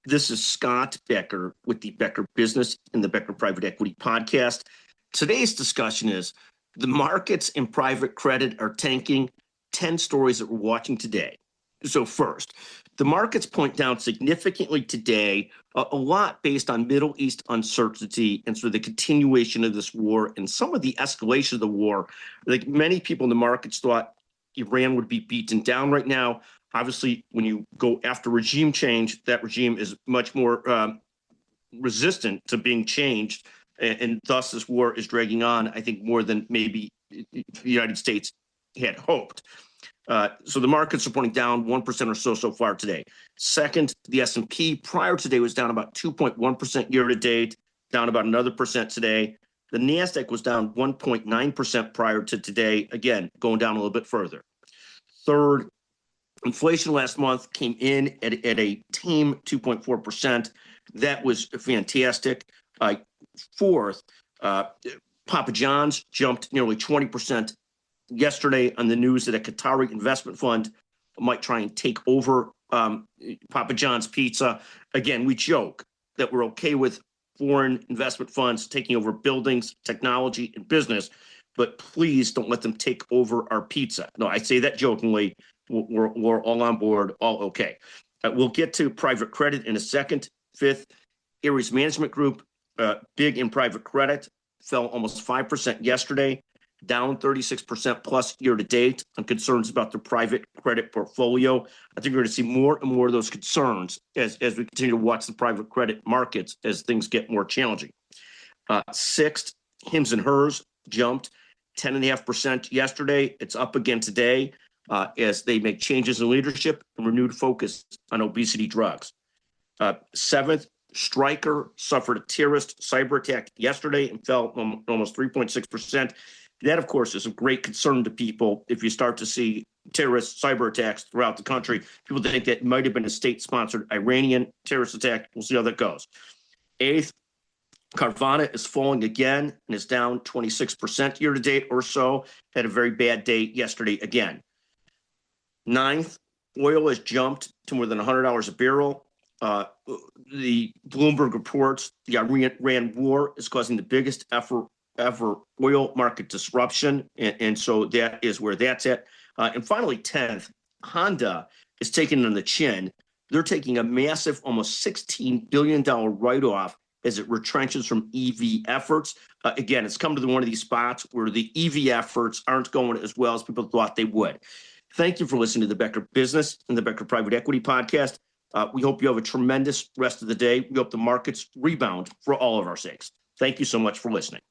This is Scott Becker with the Becker Business and the Becker Private Equity Podcast. Today's discussion is the markets in private credit are tanking. 10 stories that we're watching today. So first, the markets point down significantly today, a lot based on Middle East uncertainty and sort of the continuation of this war and some of the escalation of the war. Like many people in the markets thought Iran would be beaten down right now. Obviously, when you go after regime change, that regime is much more resistant to being changed. And thus this war is dragging on, I think, more than maybe the United States had hoped. So the markets are pointing down 1% or so far today. Second, the S&P prior today was down about 2.1% year to date, down about another percent today. The NASDAQ was down 1.9% prior to today, again, going down a little bit further. Third, inflation last month came in at a tame 2.4%. That was fantastic. Fourth, Papa John's jumped nearly 20% yesterday on the news that a Qatari investment fund might try and take over Papa John's Pizza. Again, we joke that we're okay with foreign investment funds taking over buildings, technology, and business, but please don't let them take over our pizza. No, I say that jokingly. We're all on board, all okay. We'll get to private credit in a second. Fifth, Ares Management Group, big in private credit, fell almost 5% yesterday, down 36% plus year to date on concerns about the private credit portfolio. I think we're going to see more and more of those concerns as we continue to watch the private credit markets as things get more challenging. Sixth, Hims and Hers jumped 10.5% yesterday. It's up again today as they make changes in leadership and renewed focus on obesity drugs. Seventh, Stryker suffered a terrorist cyber attack yesterday and fell almost 3.6%. That, of course, is of great concern to people. If you start to see terrorist cyber attacks throughout the country, people think that might have been a state-sponsored Iranian terrorist attack. We'll see how that goes. Eighth, Carvana is falling again and is down 26% year to date or so. Had a very bad day yesterday again. Ninth, oil has jumped to more than $100 a barrel. The Bloomberg reports the Iran war is causing the biggest ever oil market disruption. And so that is where that's at. And finally, 10th, Honda is taking on the chin. They're taking a massive, almost $16 billion write-off as it retrenches from EV efforts. Again, it's come to one of these spots where the EV efforts aren't going as well as people thought they would. Thank you for listening to the Becker Business and the Becker Private Equity Podcast. We hope you have a tremendous rest of the day. We hope the markets rebound for all of our sakes. Thank you so much for listening.